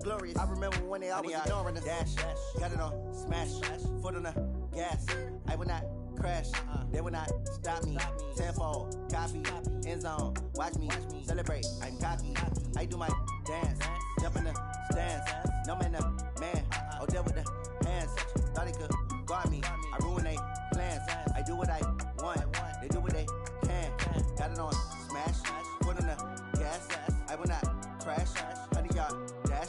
glorious. I remember when they always ignoring us. Dash, got it on, smash, foot on the gas. I will not crash, they will not stop me. Tenfold, copy, end zone, watch me celebrate. I'm cocky, I do my dance, jump in the stands. No man, man, oh, there with the hands. Thought he could guard me, I ruin they plans. I do what I want, they do what they can. Got it on, smash, foot on the gas. I will not crash, 100-yard dash,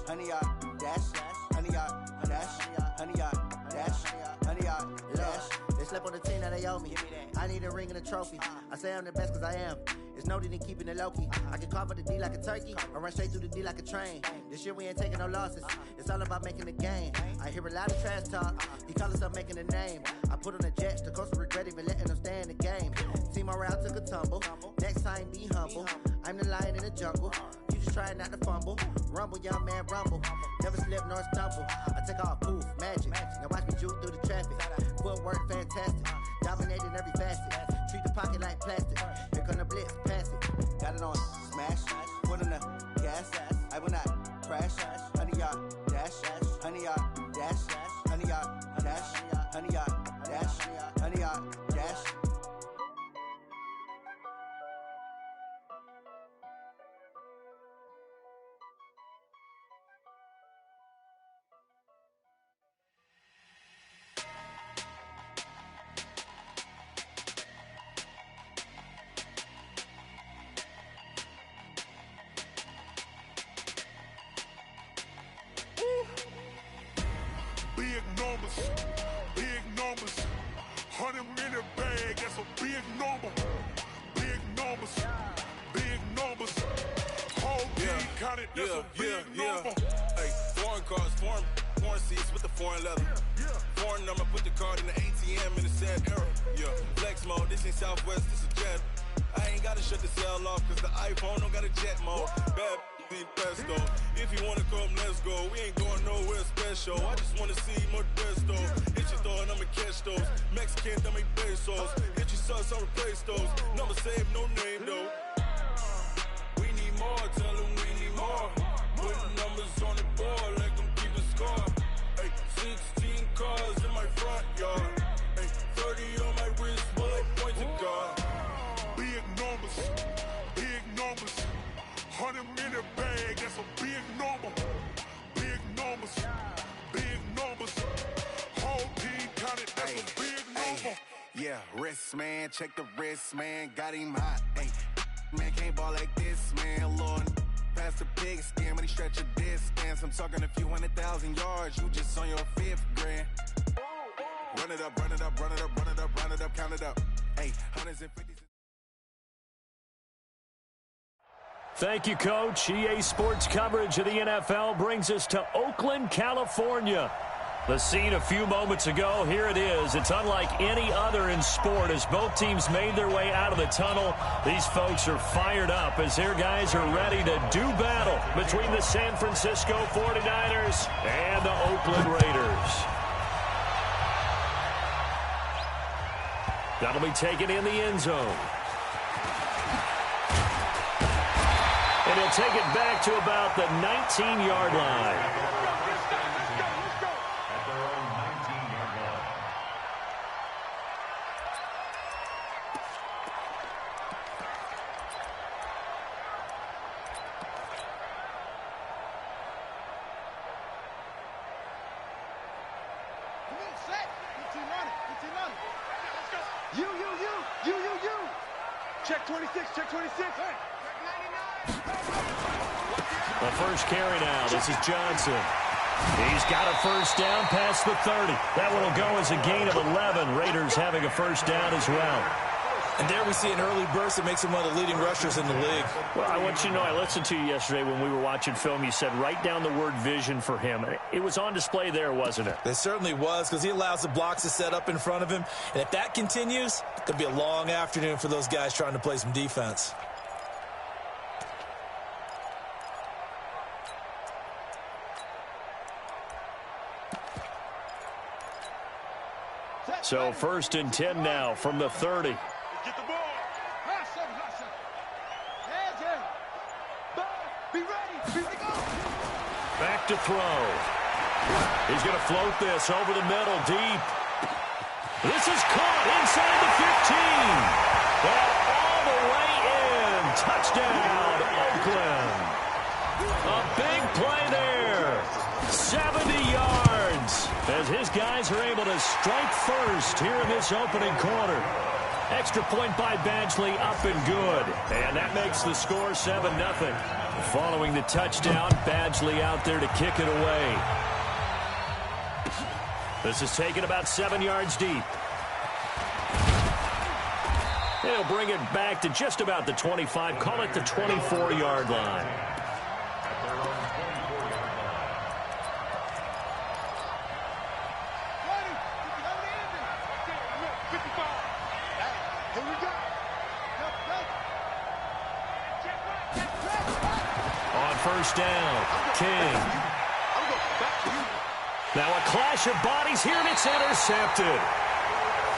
100-yard dash, 100-yard dash, 100-yard dash, 100-yard dash. They slept on the team that they owe me. I need a ring and a trophy. I say I'm the best cause I am. It's noted in keeping it low-key. I can carve up the D like a turkey or run straight through the D like a train. This year we ain't taking no losses. It's all about making the game. I hear a lot of trash talk. He call himself making a name. I put on the Jets. The coach will regret even letting them stay in the game. Team morale took a tumble. Next time be humble. I'm the lion in the jungle. You just try not to fumble. Rumble, young man, rumble. Never slip nor stumble. I take off, poof, magic. Now watch me juke through the traffic. Footwork fantastic. Dominating every facet. Treat the pocket like plastic. Here come the blitz, pass it. Got it on, smash. Foot on the gas. I will not crash. 100-yard dash. 100-yard dash. 100-yard dash. 100-yard dash. 100-yard dash. Big numbers, 100-minute bag, that's a big number. Big numbers, whole team counted, that's a big number. Hey, foreign cars, foreign seats with the foreign leather. Foreign number, put the card in the ATM in the sad era. Yeah, flex mode, this ain't Southwest, this is jet. I ain't gotta shut the cell off, cause the iPhone don't got a jet mode. Bad pesto. If you wanna come, let's go. We ain't going nowhere special. I just wanna see Modesto. Hit your throw and I'ma catch those. Mexican, dummy pesos. Hit your sus, I'll replace those. Number save, no name though. We need more, tell them we need more. Putting numbers on the board, let them keep a score. Hey, 16 cars in my front yard. Hey, 30 on my wrist, bullet point to God. Big numbers, 100-minute bag, that's a big number. Big numbers, whole team counted, that's a big number. Yeah, wrist man, check the wrist man, got him hot. Ay, man can't ball like this, man. Lord, past the big skin, when he stretch a distance. I'm talking a few 100,000 yards, you just on your 5th grand. Run it up, count it up. Hey, hundreds and fifties. Thank you, Coach. EA Sports coverage of the NFL brings us to Oakland, California. The scene a few moments ago, here it is. It's unlike any other in sport as both teams made their way out of the tunnel. These folks are fired up as their guys are ready to do battle between the San Francisco 49ers and the Oakland Raiders. That'll be taken in the end zone. And he'll take it back to about the 19-yard line. Check 26, check 26. The first carry now. This is Johnson. He's got a first down past the 30. That one will go as a gain of 11. Raiders having a first down as well. And there we see an early burst that makes him one of the leading rushers in the league. Well, I want you to know, I listened to you yesterday when we were watching film. You said write down the word vision for him. It was on display there, wasn't it? It certainly was, because he allows the blocks to set up in front of him. And if that continues, it could be a long afternoon for those guys trying to play some defense. So 1st and 10 now from the 30. Get the ball. Be ready. Here we go. Back to throw. He's going to float this over the middle, deep. This is caught inside the 15. And all the way in. Touchdown, Oakland. A big play there. 70 yards. As his guys are able to strike first here in this opening quarter. Extra point by Badgley, up and good. And that makes the score 7-0. Following the touchdown, Badgley out there to kick it away. This is taken about 7 yards deep. He'll bring it back to just about the 25. Call it the 24-yard line. First down, King. Now a clash of bodies here, and it's intercepted.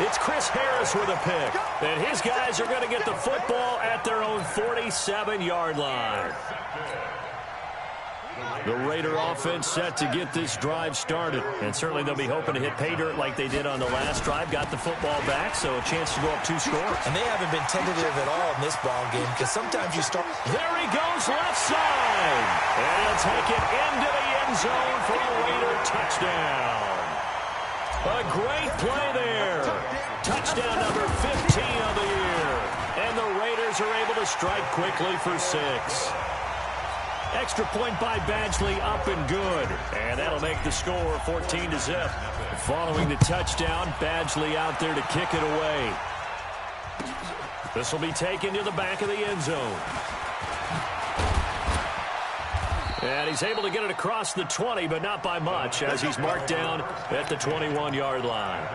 It's Chris Harris with a pick. And his guys are going to get the football at their own 47-yard line. The Raider offense set to get this drive started. And certainly they'll be hoping to hit pay dirt like they did on the last drive. Got the football back, so a chance to go up 2 scores. And they haven't been tentative at all in this ball game because sometimes you start. There he goes, left side. And he'll take it into the end zone for a Raider touchdown. A great play there. Touchdown number 15 of the year. And the Raiders are able to strike quickly for 6. Extra point by Badgley, up and good. And that'll make the score 14-0. Following the touchdown, Badgley out there to kick it away. This will be taken to the back of the end zone. And he's able to get it across the 20, but not by much, as he's marked down at the 21-yard line.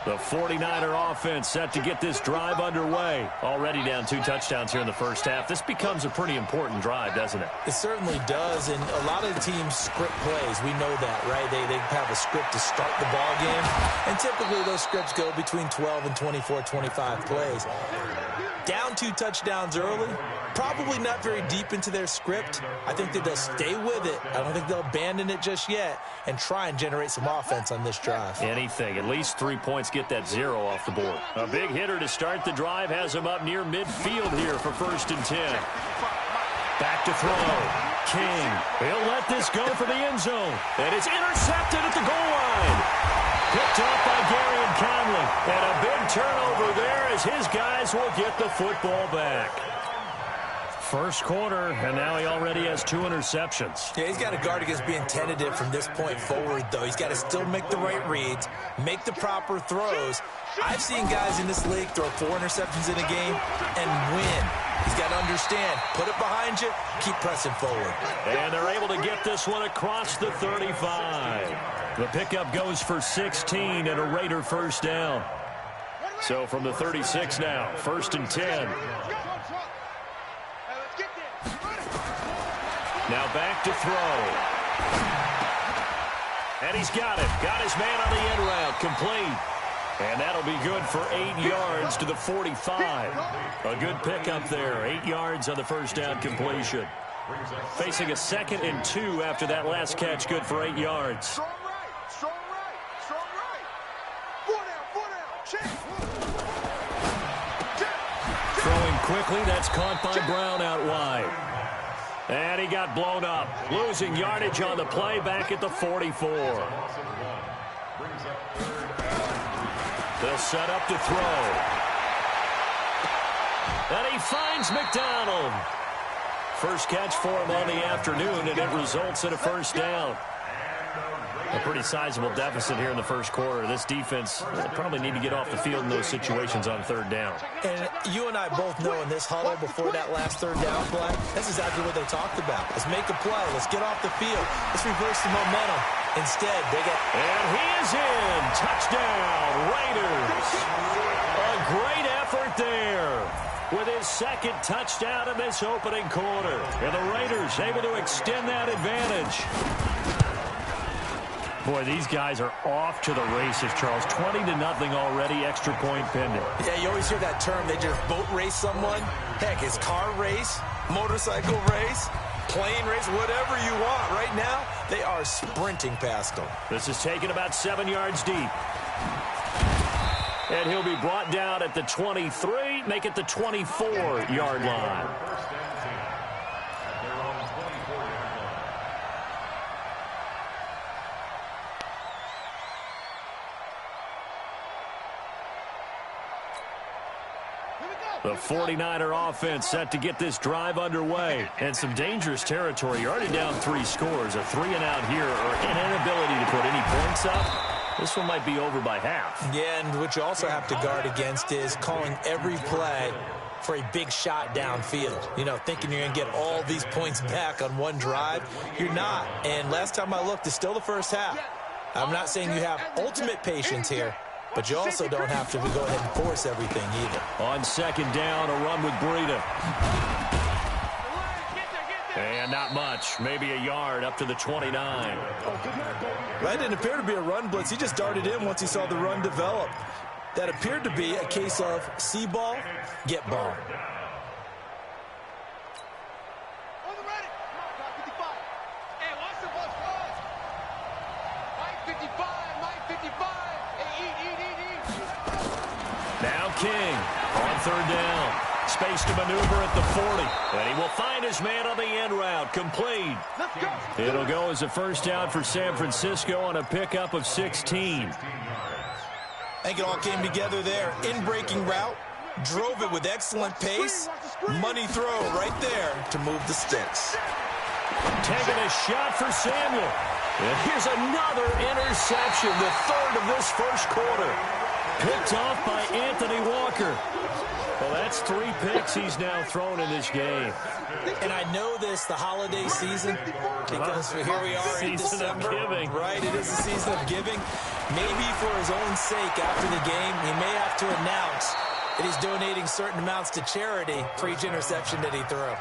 The 49er offense set to get this drive underway. Already down 2 touchdowns here in the first half. This becomes a pretty important drive, doesn't it? It certainly does, and a lot of the teams script plays. We know that, right? They have a script to start the ball game, and typically those scripts go between 12 and 24, 25 plays. Down 2 touchdowns early, probably not very deep into their script. I think that they'll stay with it. I don't think they'll abandon it just yet and try and generate some offense on this drive. Anything. At least 3 points get that 0 off the board. A big hitter to start the drive has him up near midfield here for 1st and 10. Back to throw. King. He'll let this go for the end zone. And it's intercepted at the goal line. Picked up by Gary and Conley. And a big turnover there as his guys will get the football back. First quarter, and now he already has 2 interceptions. Yeah, he's got to guard against being tentative from this point forward, though. He's got to still make the right reads, make the proper throws. I've seen guys in this league throw 4 interceptions in a game and win. He's got to understand, put it behind you, keep pressing forward. And they're able to get this one across the 35. The pickup goes for 16 and a Raider first down. So from the 36 now, 1st and 10. Now back to throw. And he's got it. Got his man on the end route. Complete. And that'll be good for 8 yards to the 45. A good pickup there. 8 yards on the first down completion. Facing a 2nd and 2 after that last catch. Good for 8 yards. Strong right. Strong right. Strong right. 4 down. Check. Throwing quickly. That's caught by Brown out wide. And he got blown up. Losing yardage on the play back at the 44. They'll set up to throw. And he finds McDonald. First catch for him on the afternoon, and it results in a first down. A pretty sizable deficit here in the first quarter. This defense probably need to get off the field in those situations on 3rd down. And you and I both know in this huddle before that last 3rd down play, that's exactly what they talked about. Let's make a play. Let's get off the field. Let's reverse the momentum. Instead, they get... And he is in. Touchdown, Raiders. A great effort there with his 2nd touchdown in this opening quarter. And the Raiders able to extend that advantage. Boy, these guys are off to the races, Charles. 20-0 already, extra point pending. Yeah, you always hear that term. They just boat race someone. Heck, it's car race. motorcycle race, plane race, whatever you want. Right now, they are sprinting past them. This is taken about 7 yards deep. And he'll be brought down at the 23, make it the 24-yard line. The 49er offense set to get this drive underway. And some dangerous territory. You're already down 3 scores. A 3-and-out here or an inability to put any points up. This one might be over by half. Yeah, and what you also have to guard against is calling every play for a big shot downfield. You know, thinking you're going to get all these points back on one drive. You're not. And last time I looked, it's still the first half. I'm not saying you have ultimate patience here, but you also don't have to go ahead and force everything either. On second down, a run with Breida. And not much. Maybe a yard up to the 29. That didn't appear to be a run blitz. He just darted in once he saw the run develop. That appeared to be a case of see ball, get ball. Now King on third down. Space to maneuver at the 40. And he will find his man on the end route. Complete. It'll go as a first down for San Francisco on a pickup of 16. I think it all came together there. In-breaking route. Drove it with excellent pace. Money throw right there to move the sticks. Taking a shot for Samuel. And here's another interception. The third of this first quarter. Picked off by Anthony Walker. Well, that's 3 picks he's now thrown in this game. And I know this, the holiday season, because here we are in December. Season of giving. Right, it is the season of giving. Maybe for his own sake after the game, he may have to announce that he's donating certain amounts to charity for each interception that he threw.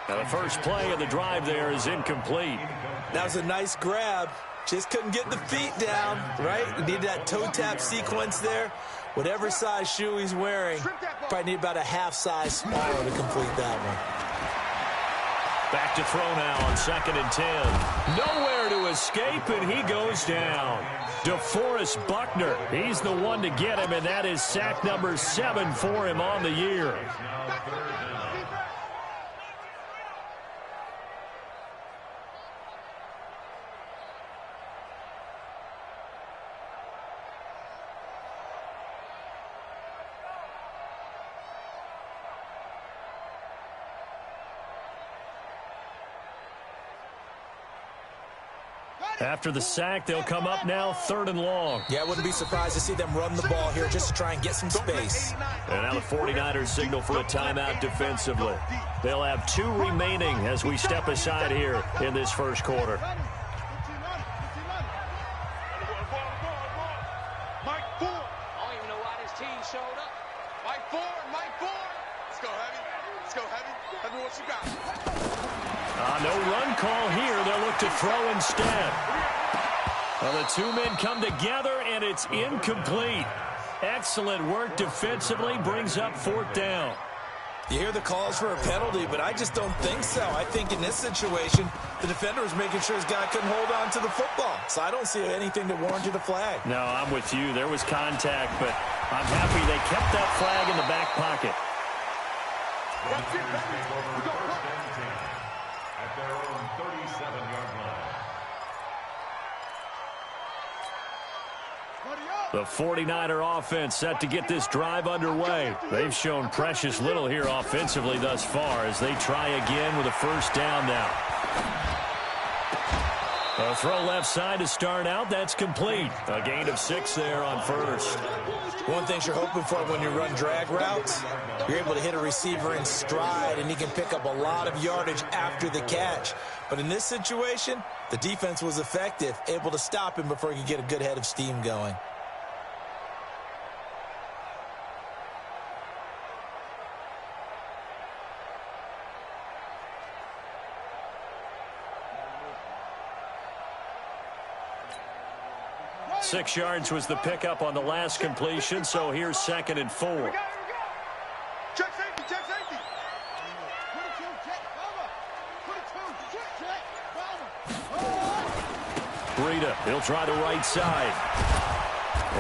Now, the first play of the drive there is incomplete. That was a nice grab. Just couldn't get the feet down, right? He needed that toe tap sequence there. Whatever size shoe he's wearing, probably need about a half size smaller to complete that one. Back to throw now on second and 10. Nowhere to escape, and he goes down. DeForest Buckner, he's the one to get him, and that is sack number 7 for him on the year. After the sack, they'll come up now 3rd and long. Yeah, I wouldn't be surprised to see them run the ball here just to try and get some space. And now the 49ers signal for a timeout defensively. They'll have 2 remaining as we step aside here in this first quarter. No run call here. They'll look to throw instead. Well, the 2 men come together, and it's incomplete. Excellent work defensively. Brings up 4th down. You hear the calls for a penalty, but I just don't think so. I think in this situation, the defender was making sure his guy couldn't hold on to the football. So I don't see anything that warranted a flag. No, I'm with you. There was contact, but I'm happy they kept that flag in the back pocket. At their own 37-yard line. The 49er offense set to get this drive underway. They've shown precious little here offensively thus far as they try again with a first down now. A throw left side to start out. That's complete. A gain of 6 there on first. One thing you're hoping for when you run drag routes, you're able to hit a receiver in stride, and he can pick up a lot of yardage after the catch. But in this situation, the defense was effective, able to stop him before he could get a good head of steam going. Six yards was the pickup on the last completion, so here's 2nd and 4. Check safety, check safety. Breida, he'll try the right side.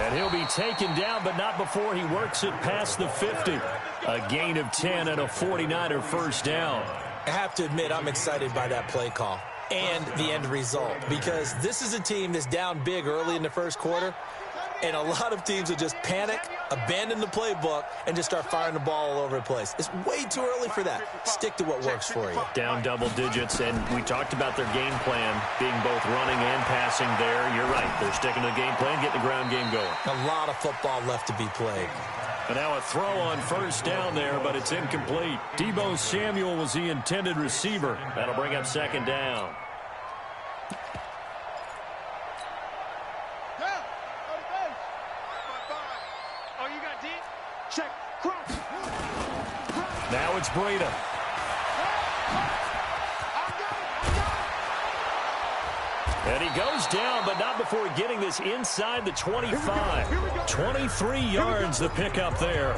And he'll be taken down, but not before he works it past the 50. A gain of 10 and a 49er first down. I have to admit, I'm excited by that play call and the end result, because this is a team that's down big early in the first quarter, and a lot of teams will just panic, abandon the playbook, and just start firing the ball all over the place. It's way too early for that. Stick to what works for you. Down double digits, and we talked about their game plan being both running and passing there. You're right. They're sticking to the game plan, getting the ground game going. A lot of football left to be played. And now a throw on first down there, but it's incomplete. Deebo Samuel was the intended receiver. That'll bring up second down. Now it's Breida. And he goes down, but not before getting this inside the 25. 23 yards the pickup there.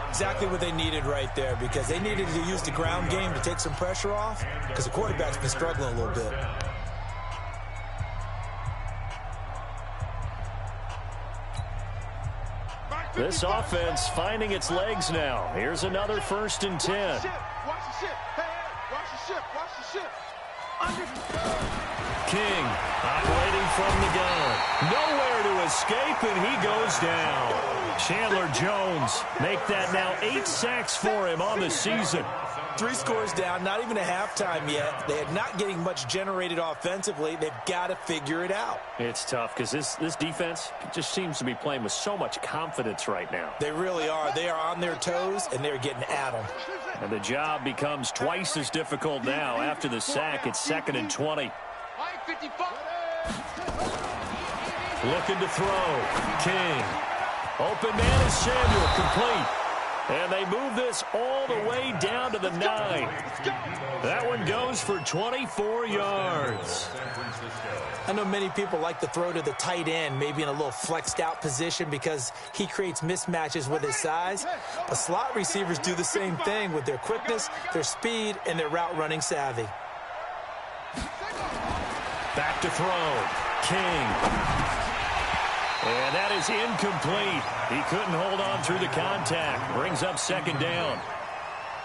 Exactly what they needed right there, because they needed to use the ground game to take some pressure off, because the quarterback's been struggling a little bit. This offense finding its legs now. Here's another 1st and 10. Watch the ship. Hey, watch the ship. Watch the ship. King operating from the gun. Nowhere to escape, and he goes down. Chandler Jones make that now 8 sacks for him on the season. 3 scores down, not even a halftime yet. They are not getting much generated offensively. They've got to figure it out. It's tough because this defense just seems to be playing with so much confidence right now. They really are. They are on their toes, and they're getting at them. And the job becomes twice as difficult now. After the sack, it's 2nd and 20. Looking to throw. King. Open man is Samuel, complete. And they move this all the way down to the 9. That one goes for 24 yards. I know many people like to throw to the tight end, maybe in a little flexed out position because he creates mismatches with his size. But slot receivers do the same thing with their quickness, their speed, and their route running savvy. Back to throw. King. And that is incomplete. He couldn't hold on through the contact. Brings up 2nd down.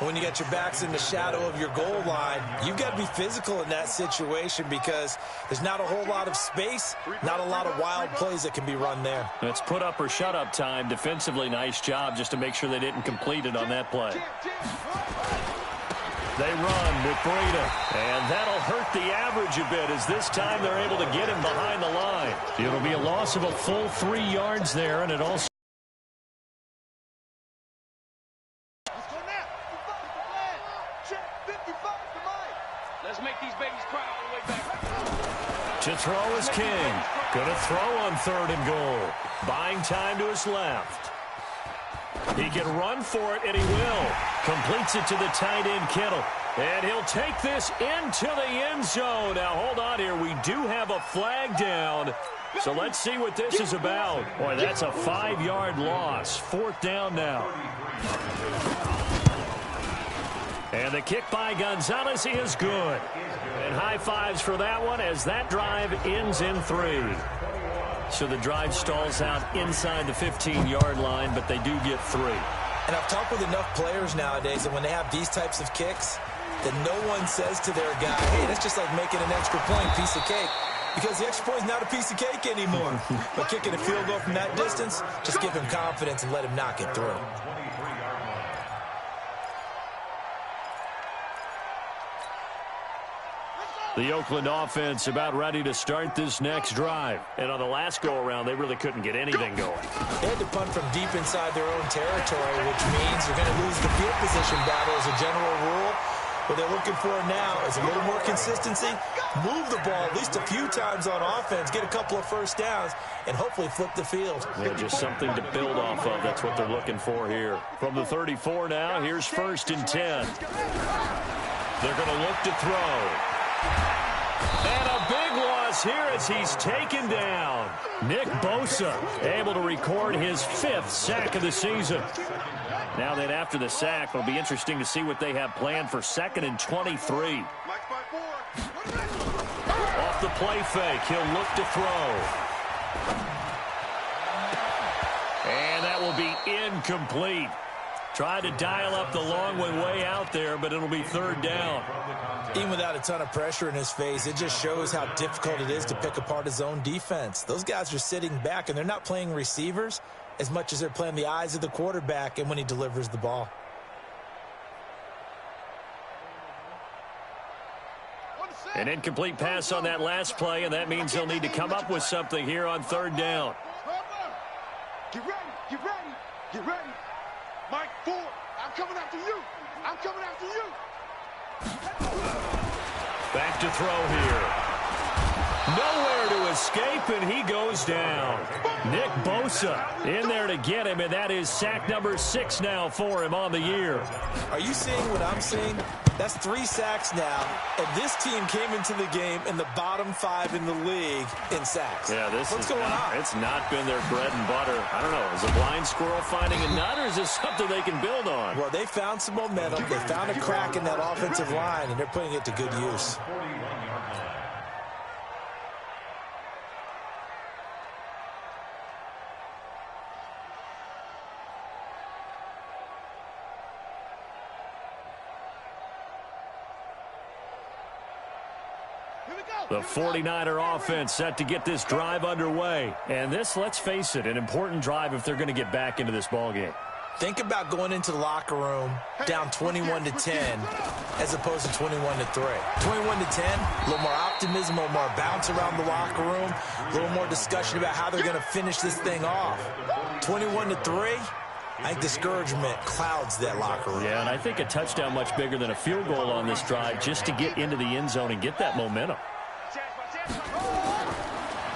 When you got your backs in the shadow of your goal line, you've got to be physical in that situation because there's not a whole lot of space, not a lot of wild plays that can be run there. It's put up or shut up time. Defensively, nice job just to make sure they didn't complete it on that play. They run with Breida, and that'll hurt the average a bit as this time they're able to get him behind the line. It'll be a loss of a full 3 yards there, and it also... Let's make these babies cry all the way back. To throw is King. Gonna throw on 3rd and goal. Buying time to his left. He can run for it, and he will. Completes it to the tight end, Kittle. And he'll take this into the end zone. Now, hold on here. We do have a flag down. So let's see what this is about. Boy, that's a 5-yard loss. 4th down now. And the kick by Gonzalez is good. And high fives for that one as that drive ends in 3. So the drive stalls out inside the 15-yard line, but they do get 3. And I've talked with enough players nowadays that when they have these types of kicks, that no one says to their guy, hey, that's just like making an extra point, piece of cake. Because the extra point is not a piece of cake anymore. But kicking a field goal from that distance, just give him confidence and let him knock it through. The Oakland offense about ready to start this next drive. And on the last go-around, they really couldn't get anything going. They had to punt from deep inside their own territory, which means they're going to lose the field position battle as a general rule. What they're looking for now is a little more consistency, move the ball at least a few times on offense, get a couple of first downs, and hopefully flip the field. Yeah, just something to build off of. That's what they're looking for here. From the 34 now, here's 1st and 10. They're going to look to throw. And a big loss here as he's taken down. Nick Bosa able to record his 5th sack of the season. Now then, after the sack, it'll be interesting to see what they have planned for 2nd and 23. Off the play fake, he'll look to throw. And that will be incomplete. Tried to dial up the long one way out there, but it'll be third down. Even without a ton of pressure in his face, it just shows how difficult it is to pick apart his own defense. Those guys are sitting back, and they're not playing receivers as much as they're playing the eyes of the quarterback and when he delivers the ball. An incomplete pass on that last play, and that means he'll need to come up with something here on third down. Get ready, get ready, get ready. Mike Ford, I'm coming after you. I'm coming after you. Back to throw here. Nowhere to escape, and he goes down. Nick Bosa in there to get him, and that is sack number 6 now for him on the year. Are you seeing what I'm seeing? That's 3 sacks now, and this team came into the game in the bottom 5 in the league in sacks. Yeah, What's going on? It's not been their bread and butter. I don't know. Is a blind squirrel finding a nut, or is this something they can build on? Well, they found some momentum. They found a crack in that offensive line, and they're putting it to good use. The 49er offense set to get this drive underway. And this, let's face it, an important drive if they're going to get back into this ballgame. Think about going into the locker room down 21-10 as opposed to 21-3. 21-10, a little more optimism, a little more bounce around the locker room, a little more discussion about how they're going to finish this thing off. 21-3, I think discouragement clouds that locker room. Yeah, and I think a touchdown much bigger than a field goal on this drive just to get into the end zone and get that momentum.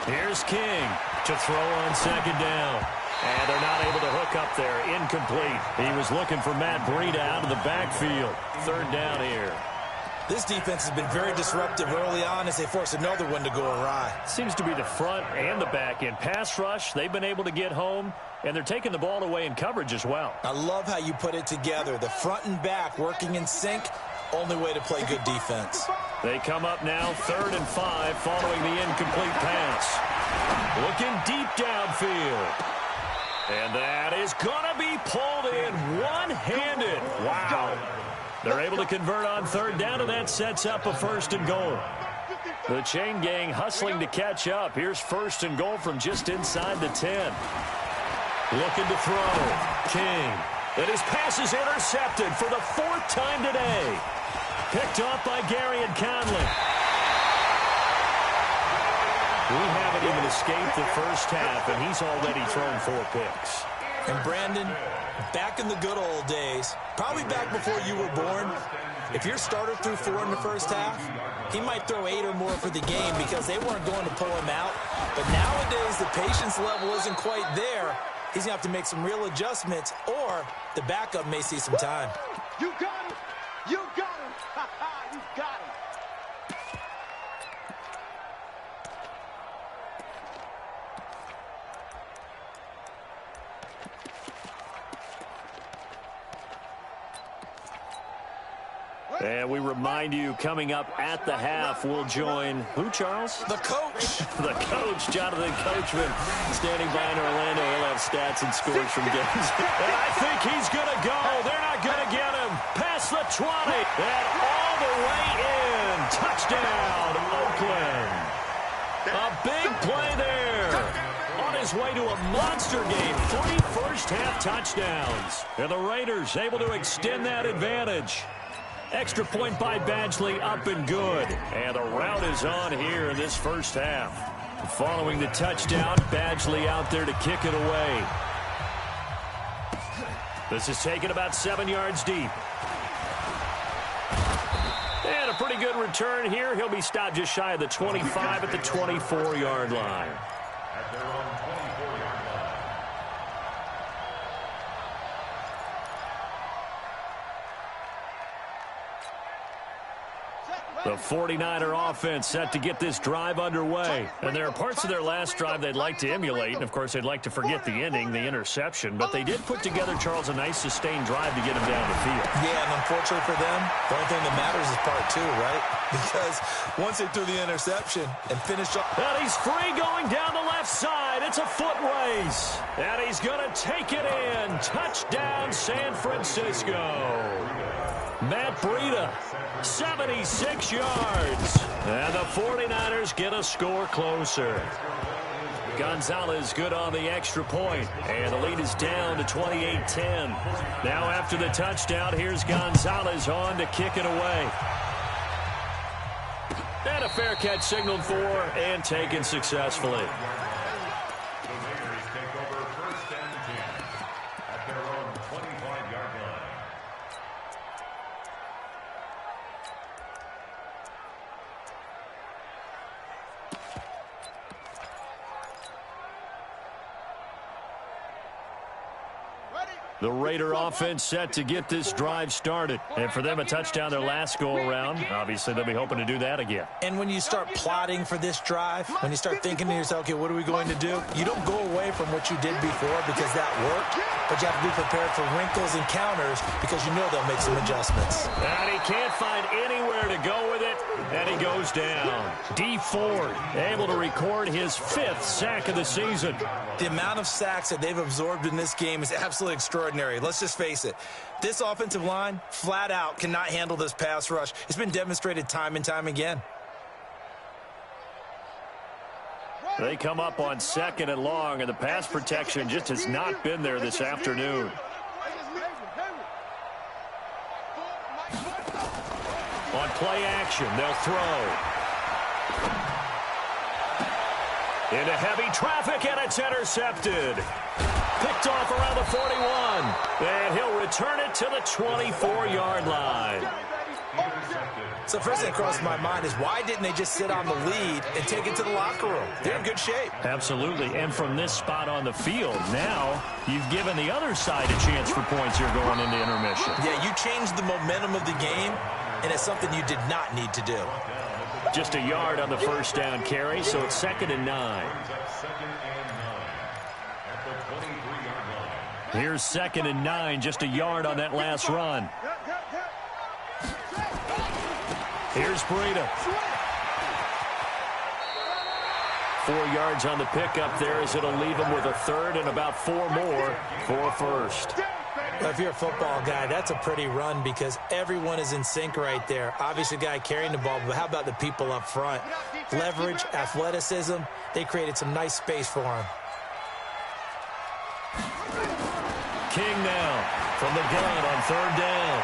Here's King to throw on second down. And they're not able to hook up there. Incomplete. He was looking for Matt Breida out of the backfield. Third down here. This defense has been very disruptive early on as they force another one to go awry. Seems to be the front and the back end. Pass rush, they've been able to get home, and they're taking the ball away in coverage as well. I love how you put it together. The front and back working in sync. Only way to play good defense. They come up now, 3rd and 5, following the incomplete pass. Looking deep downfield. And that is going to be pulled in one-handed. Wow. They're able to convert on third down, and that sets up a 1st and goal. The chain gang hustling to catch up. Here's 1st and goal from just inside the 10. Looking to throw. King. And his pass is intercepted for the 4th time today. Picked off by Gary and Conley. We haven't even escaped the first half, and he's already thrown 4 picks. And Brandon, back in the good old days, probably back before you were born, if your starter threw 4 in the first half, he might throw 8 or more for the game because they weren't going to pull him out. But nowadays, the patience level isn't quite there. He's going to have to make some real adjustments, or the backup may see some time. You got him! You got him! Ha-ha! You got him! And we remind you, coming up at the half, we'll join who, Charles? The coach. The coach, Jonathan Coachman, standing by in Orlando. He'll have stats and scores from games. And I think he's going to go. They're not going to get him. Past the 20. And all the way in. Touchdown, Oakland. A big play there. On his way to a monster game. 3 first-half touchdowns. And the Raiders able to extend that advantage. Extra point by Badgley, up and good. And the route is on here in this first half. Following the touchdown, Badgley out there to kick it away. This is taken about 7 yards deep. And a pretty good return here. He'll be stopped just shy of the 25 at the 24-yard line. At their own 24-yard line. The 49er offense set to get this drive underway. And there are parts of their last drive they'd like to emulate. And, of course, they'd like to forget the ending, the interception. But they did put together, Charles, a nice sustained drive to get him down the field. Yeah, and unfortunately for them, the only thing that matters is part two, right? Because once they threw the interception and finished off. And he's free going down the left side. It's a foot race. And he's going to take it in. Touchdown, San Francisco. Matt Breida, 76 yards. And the 49ers get a score closer. Gonzalez good on the extra point. And the lead is down to 28-10. Now after the touchdown, here's Gonzalez on to kick it away. And a fair catch signaled for and taken successfully. The Raider offense set to get this drive started. And for them, a touchdown their last go-around. Obviously, they'll be hoping to do that again. And when you start plotting for this drive, when you start thinking to yourself, okay, what are we going to do? You don't go away from what you did before because that worked, but you have to be prepared for wrinkles and counters because you know they'll make some adjustments. And he can't find anywhere to go with it, and he goes down. D. Ford able to record his 5th sack of the season. The amount of sacks that they've absorbed in this game is absolutely extraordinary. Let's just face it. This offensive line, flat out, cannot handle this pass rush. It's been demonstrated time and time again. They come up on 2nd and long, and the pass protection just has not been there this afternoon. On play action, they'll throw. Into heavy traffic, and it's intercepted. Picked off around the 41. And he'll return it to the 24-yard line. So first thing that crossed my mind is why didn't they just sit on the lead and take it to the locker room? They're in good shape. Absolutely. And from this spot on the field, now you've given the other side a chance for points here going into intermission. Yeah, you changed the momentum of the game, and it's something you did not need to do. Just a yard on the first down carry, so it's 2nd and 9. Here's 2nd and 9, just a yard on that last run. Here's Breida. 4 yards on the pickup there as it'll leave him with a 3rd and about 4 more for a first. Well, if you're a football guy, that's a pretty run because everyone is in sync right there. Obviously, the guy carrying the ball, but how about the people up front? Leverage, athleticism, they created some nice space for him. King now from the gun on 3rd down.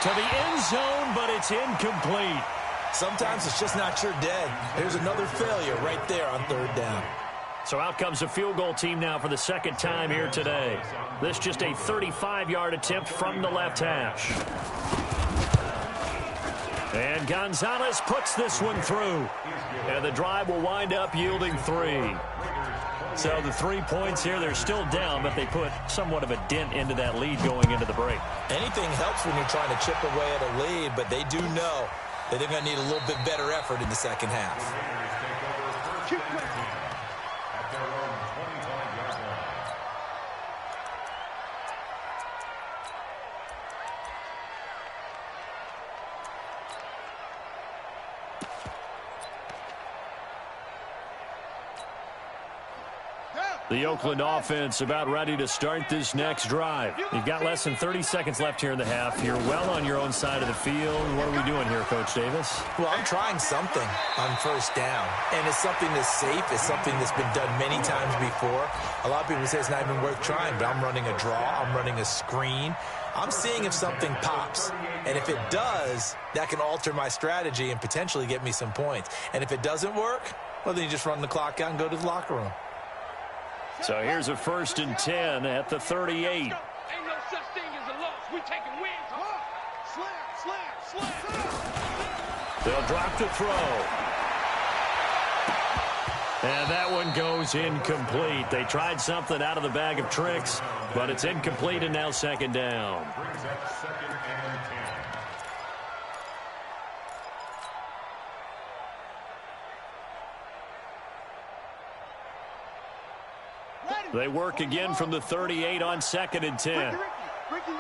To the end zone, but it's incomplete. Sometimes it's just not your day. There's another failure right there on 3rd down. So out comes a field goal team now for the 2nd time here today. This just a 35-yard attempt from the left hash. And Gonzalez puts this one through. And the drive will wind up yielding 3. So the 3 points here, they're still down, but they put somewhat of a dent into that lead going into the break. Anything helps when you're trying to chip away at a lead, but they do know that they're going to need a little bit better effort in the second half. The Oakland offense about ready to start this next drive. You've got less than 30 seconds left here in the half. You're well on your own side of the field. What are we doing here, Coach Davis? Well, I'm trying something on 1st down, and it's something that's safe. It's something that's been done many times before. A lot of people say it's not even worth trying, but I'm running a draw. I'm running a screen. I'm seeing if something pops, and if it does, that can alter my strategy and potentially get me some points. And if it doesn't work, well, then you just run the clock out and go to the locker room. So here's a 1st and 10 at the 38. Ain't no such thing as a loss. We taking wins, huh? Slam. They'll drop the throw. And that one goes incomplete. They tried something out of the bag of tricks, but it's incomplete and now 2nd down. They work again from the 38 on 2nd and 10. Ricky.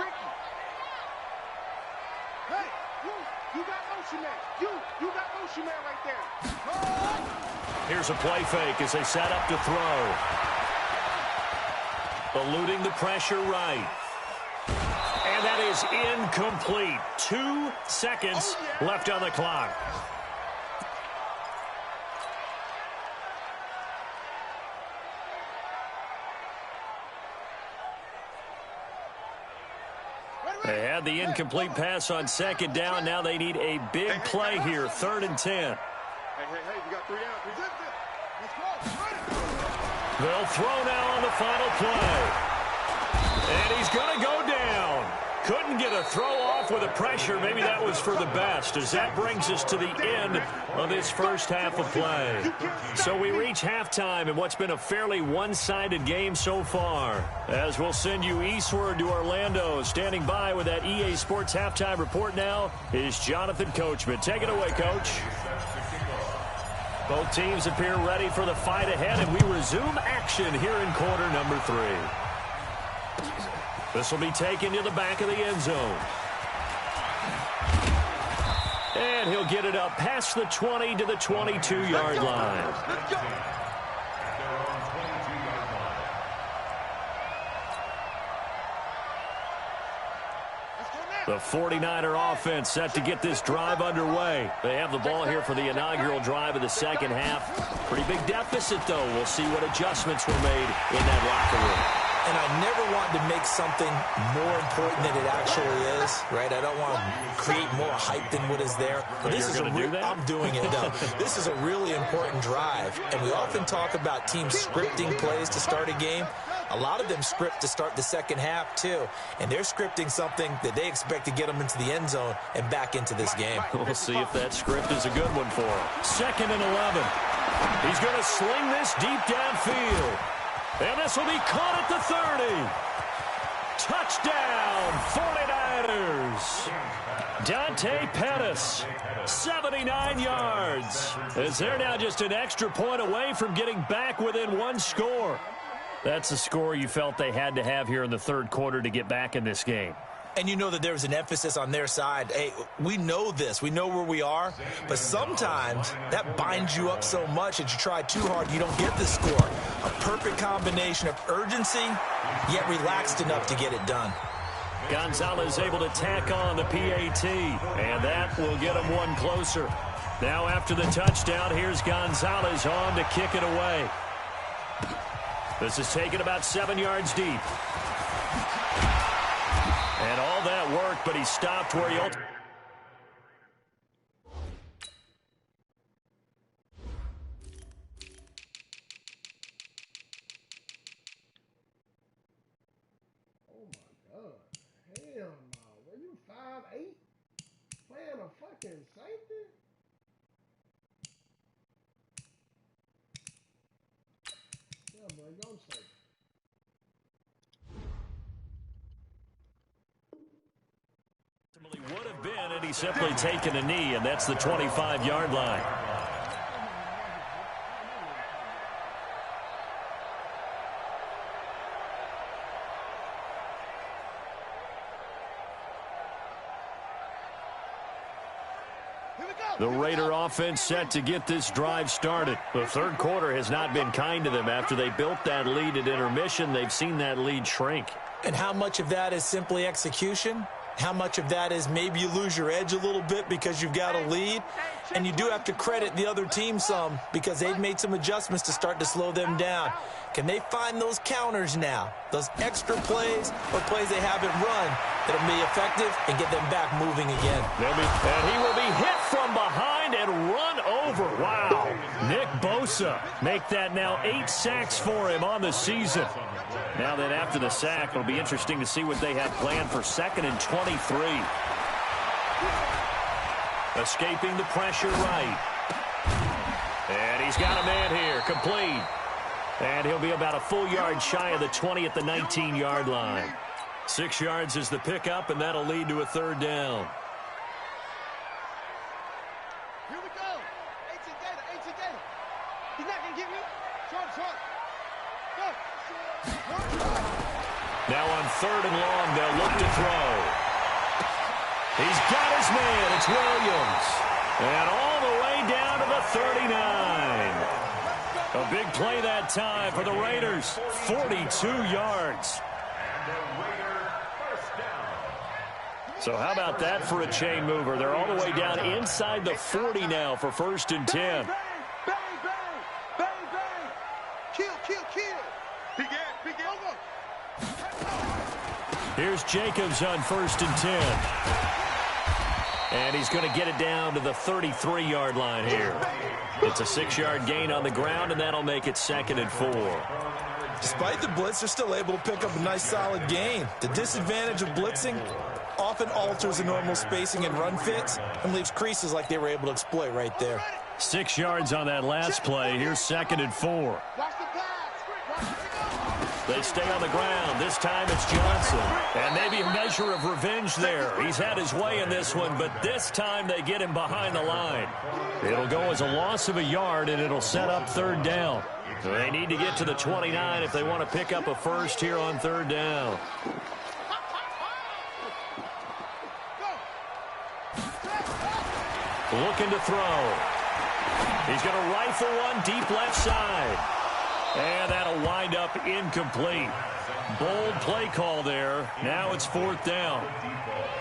Hey, you got motion man. You got motion man right there. Here's a play fake as they set up to throw. Eluding the pressure right. And that is incomplete. 2 seconds left on the clock. They had the incomplete pass on 2nd down. Now they need a big play here. 3rd and 10. Hey, we got 3 out. Let's go. They'll throw now on the final play. And he's going to go down. Couldn't get a throw off with the pressure. Maybe that was for the best, as that brings us to the end of this first half of play. So we reach halftime in what's been a fairly one-sided game so far. As we'll send you eastward to Orlando. Standing by with that EA Sports halftime report now is Jonathan Coachman. Take it away, Coach. Both teams appear ready for the fight ahead, and we resume action here in quarter number 3. This will be taken to the back of the end zone. And he'll get it up past the 20 to the 22-yard line. The 49er offense set to get this drive underway. They have the ball here for the inaugural drive of the second half. Pretty big deficit, though. We'll see what adjustments were made in that locker room. And I never want to make something more important than it actually is, right? I don't want to create more hype than what is there. But this is I'm doing it, though. This is a really important drive, and we often talk about teams scripting plays to start a game. A lot of them script to start the second half, too. And they're scripting something that they expect to get them into the end zone and back into this game. We'll see if that script is a good one for him. 2nd and 11. He's going to sling this deep downfield. And this will be caught at the 30. Touchdown, 49ers. Dante Pettis, 79 yards. As they're now just an extra point away from getting back within 1 score. That's the score you felt they had to have here in the 3rd quarter to get back in this game. And you know that there's an emphasis on their side. Hey, we know this. We know where we are. But sometimes that binds you up so much that you try too hard, you don't get the score. A perfect combination of urgency, yet relaxed enough to get it done. Gonzalez able to tack on the PAT, and that will get him 1 closer. Now after the touchdown, here's Gonzalez on to kick it away. This is taken about 7 yards deep. And all that worked, but he stopped where he ultimately... Oh, my God. Hell no. Were you 5'8"? Playing a fucking safety? Yeah, boy, go safety. Would have been, and he's simply taken a knee, and that's the 25-yard line. The Raider offense set to get this drive started. The 3rd quarter has not been kind to them. After they built that lead at intermission, they've seen that lead shrink. And how much of that is simply execution? How much of that is maybe you lose your edge a little bit because you've got a lead? And you do have to credit the other team some because they've made some adjustments to start to slow them down. Can they find those counters now, those extra plays or plays they haven't run that'll be effective and get them back moving again? And he will be hit from behind and run over. Wow. Nick Bosa make that now 8 sacks for him on the season. Now that after the sack, it'll be interesting to see what they have planned for 2nd and 23. Escaping the pressure right. And he's got a man here, complete. And he'll be about a full yard shy of the 20 at the 19-yard line. 6 yards is the pickup, and that'll lead to a 3rd down. Here we go. 18 Gator. He's not going to get me. Short. Now on 3rd and long, they'll look to throw. He's got his man. It's Williams. And all the way down to the 39. A big play that time for the Raiders. 42 yards. So how about that for a chain mover? They're all the way down inside the 40 now for 1st and 10. Bang, bang, bang, bang. Kill, kill, kill. Big over. Here's Jacobs on 1st and 10. And he's going to get it down to the 33-yard line here. It's a 6-yard gain on the ground, and that'll make it 2nd and 4. Despite the blitz, they're still able to pick up a nice, solid gain. The disadvantage of blitzing often alters the normal spacing and run fits and leaves creases like they were able to exploit right there. 6 yards on that last play. Here's 2nd and 4. They stay on the ground. This time it's Johnson. And maybe a measure of revenge there. He's had his way in this one, but this time they get him behind the line. It'll go as a loss of a yard, and it'll set up 3rd down. They need to get to the 29 if they want to pick up a first here on 3rd down. Looking to throw. He's going to rifle one deep left side. And that'll wind up incomplete. Bold play call there. Now it's 4th down.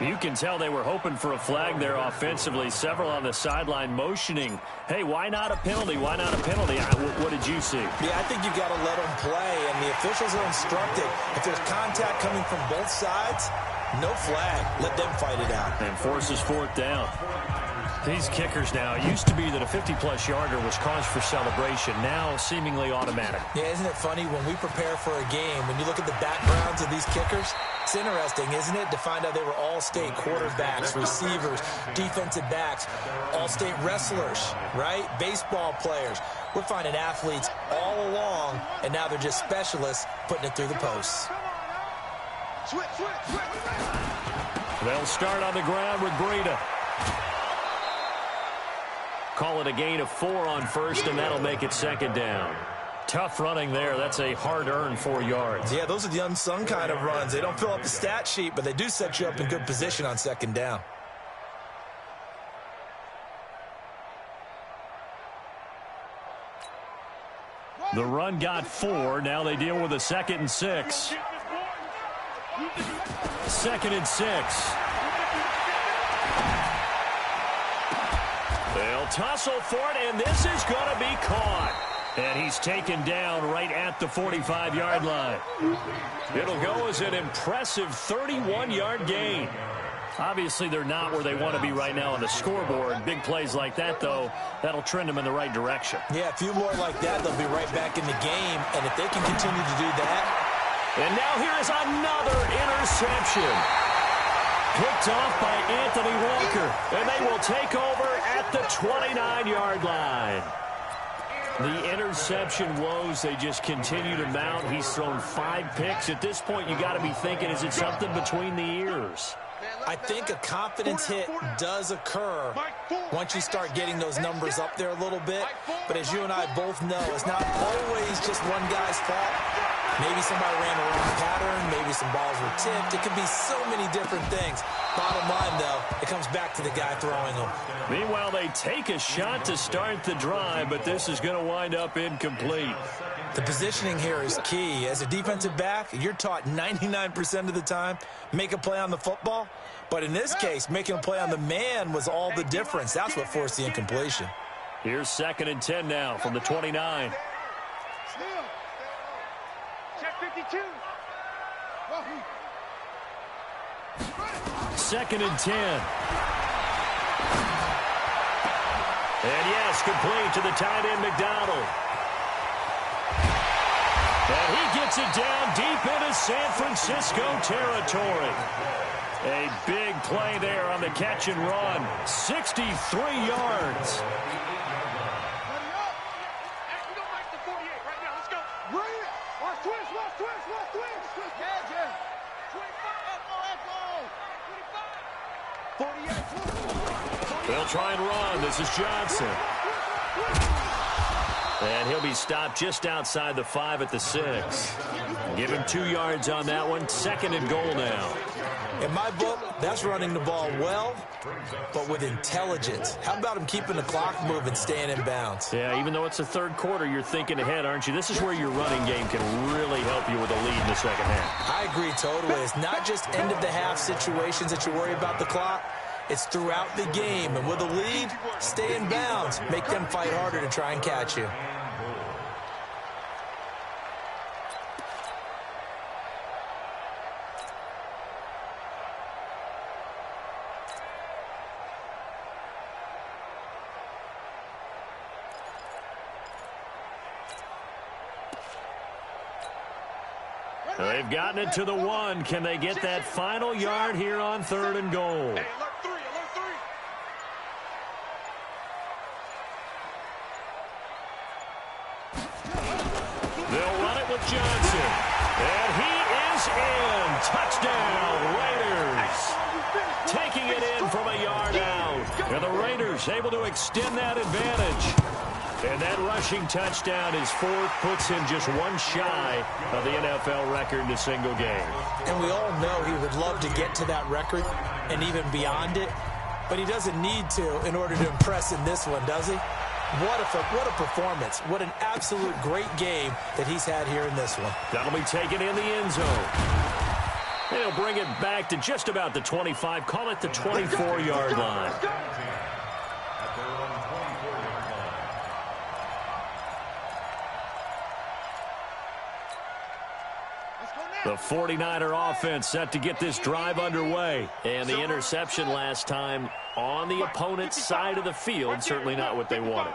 You can tell they were hoping for a flag there offensively. Several on the sideline motioning. Hey, why not a penalty? Why not a penalty? What did you see? Yeah, I think you've got to let them play, and the officials are instructed. If there's contact coming from both sides, no flag. Let them fight it out. And forces 4th down. These kickers now, it used to be that a 50-plus yarder was cause for celebration. Now, seemingly automatic. Yeah, isn't it funny when we prepare for a game, when you look at the backgrounds of these kickers, it's interesting, isn't it, to find out they were all-state quarterbacks, receivers, defensive backs, all-state wrestlers, right? Baseball players. We're finding athletes all along, and now they're just specialists putting it through the posts. They'll start on the ground with Breida. Call it a gain of 4 on 1st, and that'll make it 2nd down. Tough running there. That's a hard-earned 4 yards. Yeah, those are the unsung kind of runs. They don't fill up the stat sheet, but they do set you up in good position on 2nd down. The run got 4. Now they deal with a 2nd and 6. 2nd and 6. They'll tussle for it, and this is going to be caught. And he's taken down right at the 45-yard line. It'll go as an impressive 31-yard gain. Obviously, they're not where they want to be right now on the scoreboard. Big plays like that, though, that'll trend them in the right direction. Yeah, a few more like that, they'll be right back in the game. And if they can continue to do that. And now here is another interception. Picked off by Anthony Walker. And they will take over at the 29-yard line. The interception woes, they just continue to mount. He's thrown 5 picks. At this point, you got to be thinking, is it something between the ears? I think a confidence hit does occur once you start getting those numbers up there a little bit. But as you and I both know, it's not always just one guy's fault. Maybe somebody ran a wrong pattern. Maybe some balls were tipped. It could be so many different things. Bottom line, though, it comes back to the guy throwing them. Meanwhile, they take a shot to start the drive, but this is going to wind up incomplete. The positioning here is key. As a defensive back, you're taught 99% of the time, make a play on the football. But in this case, making a play on the man was all the difference. That's what forced the incompletion. Here's 2nd and 10 now from the 29. Check 52. 2nd and 10. And yes, complete to the tight end, McDonald. And he gets it down deep into San Francisco territory. A big play there on the catch and run. 63 yards. They'll try and run. This is Johnson. And he'll be stopped just outside the 5 at the 6. Give him 2 yards on that one. 2nd and goal now. In my book, that's running the ball well, but with intelligence. How about him keeping the clock moving, staying in bounds? Yeah, even though it's the 3rd quarter, you're thinking ahead, aren't you? This is where your running game can really help you with a lead in the 2nd half. I agree totally. It's not just end-of-the-half situations that you worry about the clock. It's throughout the game. And with a lead, stay in bounds. Make them fight harder to try and catch you. They've gotten it to the 1. Can they get that final yard here on 3rd and goal? They'll run it with Johnson. And he is in. Touchdown, Raiders. Taking it in from a yard out. And the Raiders able to extend that advantage. And that rushing touchdown is 4th, puts him just 1 shy of the NFL record in a single game. And we all know he would love to get to that record and even beyond it, but he doesn't need to in order to impress in this one, does he? What a performance. What an absolute great game that he's had here in this one. That'll be taken in the end zone. They'll bring it back to just about the 25, call it the 24-yard line. The 49er offense set to get this drive underway. And the interception last time on the opponent's side of the field, certainly not what they wanted.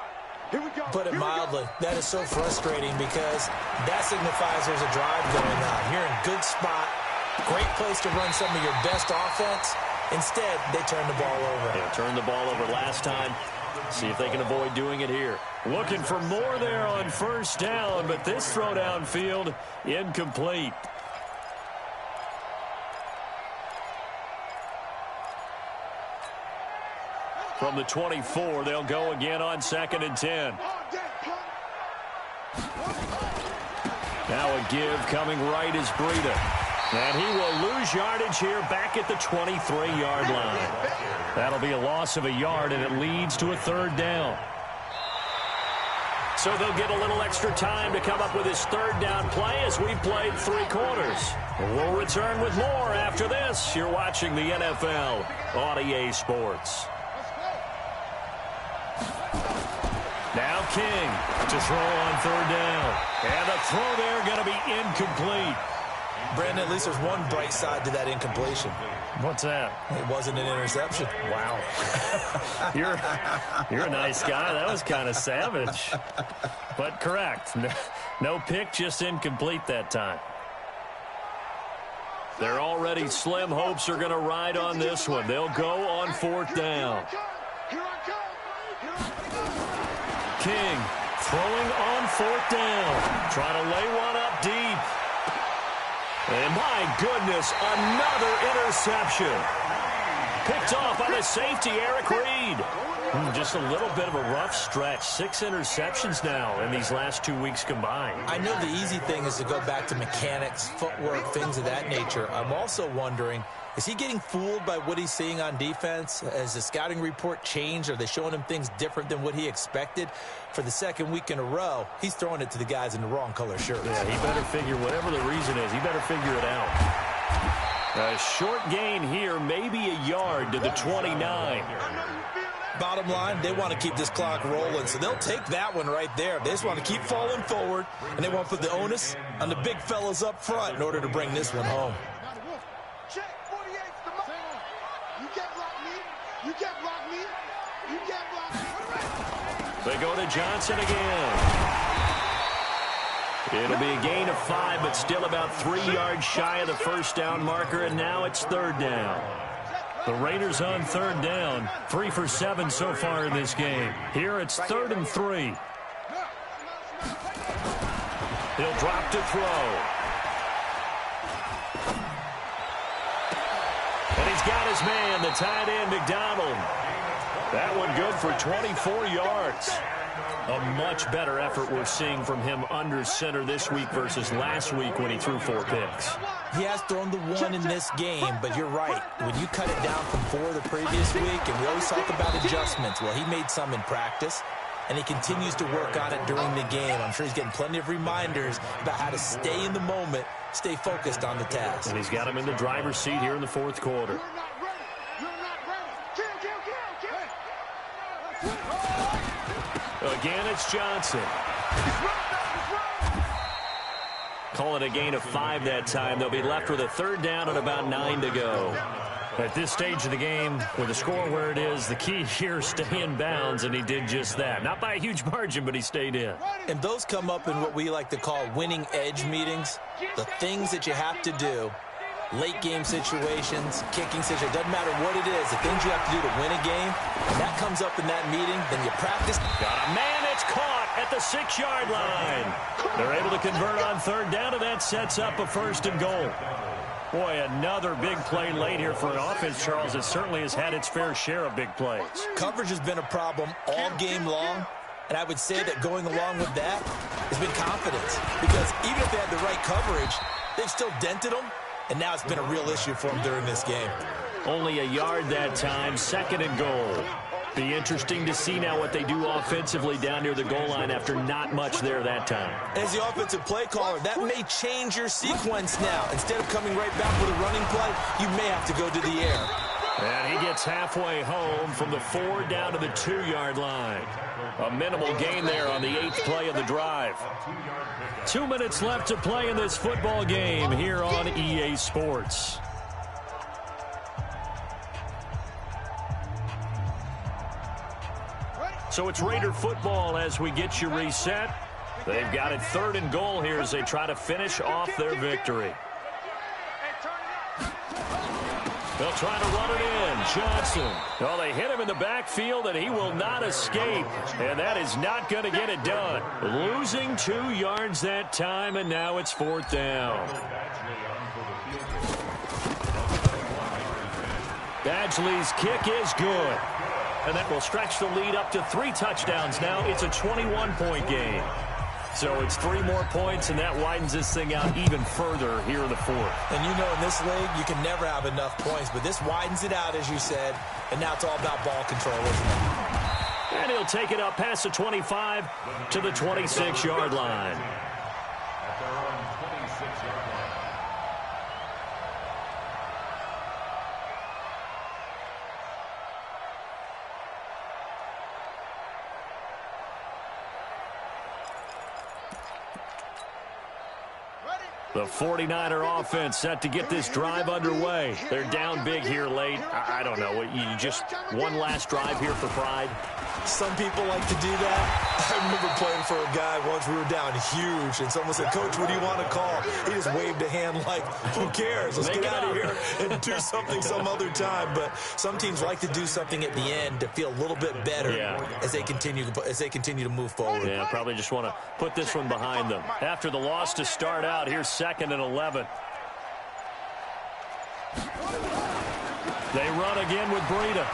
Put it mildly, that is so frustrating because that signifies there's a drive going on. You're in a good spot, great place to run some of your best offense. Instead, they turn the ball over. Yeah, turned the ball over last time. See if they can avoid doing it here. Looking for more there on 1st down, but this throw downfield incomplete. From the 24, they'll go again on 2nd and 10. Now a give coming right is Breida. And he will lose yardage here back at the 23-yard line. That'll be a loss of a yard, and it leads to a 3rd down. So they'll get a little extra time to come up with his 3rd down play as we've played 3 quarters. We'll return with more after this. You're watching the NFL on EA Sports. Now King to throw on 3rd down. And the throw there going to be incomplete. Brandon, at least there's one bright side to that incompletion. What's that? It wasn't an interception. Wow. You're a nice guy. That was kind of savage. But correct. No pick, just incomplete that time. Their already slim hopes are going to ride on this one. They'll go on 4th down. King throwing on 4th down. Trying to lay one up deep. And my goodness, another interception. Picked off by the safety, Eric Reed. Just a little bit of a rough stretch. 6 interceptions now in these last 2 weeks combined. I know the easy thing is to go back to mechanics, footwork, things of that nature. I'm also wondering, is he getting fooled by what he's seeing on defense? Has the scouting report changed? Are they showing him things different than what he expected? For the 2nd week in a row, he's throwing it to the guys in the wrong color shirts. Yeah, he better figure, whatever the reason is, he better figure it out. A short gain here, maybe a yard to the 29. Bottom line, they want to keep this clock rolling, so they'll take that one right there. They just want to keep falling forward, and they want to put the onus on the big fellas up front in order to bring this one home. They go to Johnson again. It'll be a gain of 5, but still about 3 yards shy of the 1st down marker, and now it's 3rd down. The Raiders on 3rd down, 3 for 7 so far in this game. Here it's 3rd and 3. He'll drop to throw. And he's got his man, the tight end, McDonald. That one good for 24 yards. A much better effort we're seeing from him under center this week versus last week when he threw 4 picks. He has thrown the 1 in this game, but you're right. When you cut it down from 4 the previous week, and we always talk about adjustments, well, he made some in practice, and he continues to work on it during the game. I'm sure he's getting plenty of reminders about how to stay in the moment, stay focused on the task. And he's got him in the driver's seat here in the 4th quarter. Again, it's Johnson. Call it a gain of 5 that time. They'll be left with a 3rd down and about 9 to go. At this stage of the game, with the score where it is, the key here is stay in bounds, and he did just that. Not by a huge margin, but he stayed in. And those come up in what we like to call winning edge meetings. The things that you have to do, late game situations, kicking situations, doesn't matter what it is, the things you have to do to win a game, when that comes up in that meeting, then you practice. Got a man, it's caught at the 6-yard line. They're able to convert on 3rd down, and that sets up a 1st and goal. Boy, another big play late here for an offense, Charles, that certainly has had its fair share of big plays. Coverage has been a problem all game long, and I would say that going along with that has been confidence. Because even if they had the right coverage, they've still dented them, and now it's been a real issue for them during this game. Only a yard that time, 2nd and goal. Be interesting to see now what they do offensively down near the goal line after not much there that time. As the offensive play caller, that may change your sequence now. Instead of coming right back with a running play, you may have to go to the air. And he gets halfway home from the 4 down to the 2-yard line. A minimal gain there on the 8th play of the drive. 2 minutes left to play in this football game here on EA Sports. So it's Raider football as we get you reset. They've got it 3rd and goal here as they try to finish off their victory. They'll try to run it in. Johnson. Well, they hit him in the backfield, and he will not escape. And that is not going to get it done. Losing 2 yards that time, and now it's 4th down. Badgley's kick is good. And that will stretch the lead up to 3 touchdowns now. It's a 21-point game. So it's 3 more points, and that widens this thing out even further here in the 4th. And you know in this league, you can never have enough points, but this widens it out, as you said, and now it's all about ball control, isn't it? And he'll take it up past the 25 to the 26-yard line. At their own 26-yard line. The 49er offense set to get this drive underway. They're down big here late. I don't know. You just one last drive here for pride? Some people like to do that. I remember playing for a guy once. We were down huge, and someone said, "Coach, what do you want to call?" He just waved a hand like, "Who cares? Let's get out of here and do something some other time." But some teams like to do something at the end to feel a little bit better as they continue to move forward. Yeah, probably just want to put this one behind them. After the loss to start out, here's 2nd and 11. They run again with Breida.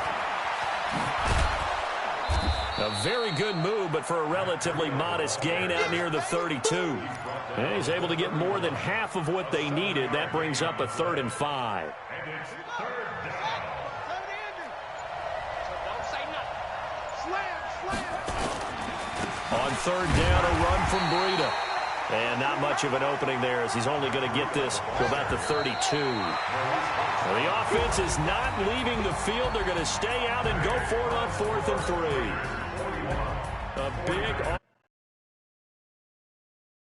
A very good move, but for a relatively modest gain out near the 32. And he's able to get more than half of what they needed. That brings up a 3rd and 5. On 3rd down, a run from Breida. And not much of an opening there as he's only going to get this to about the 32. Well, the offense is not leaving the field. They're going to stay out and go for it on 4th and 3. A big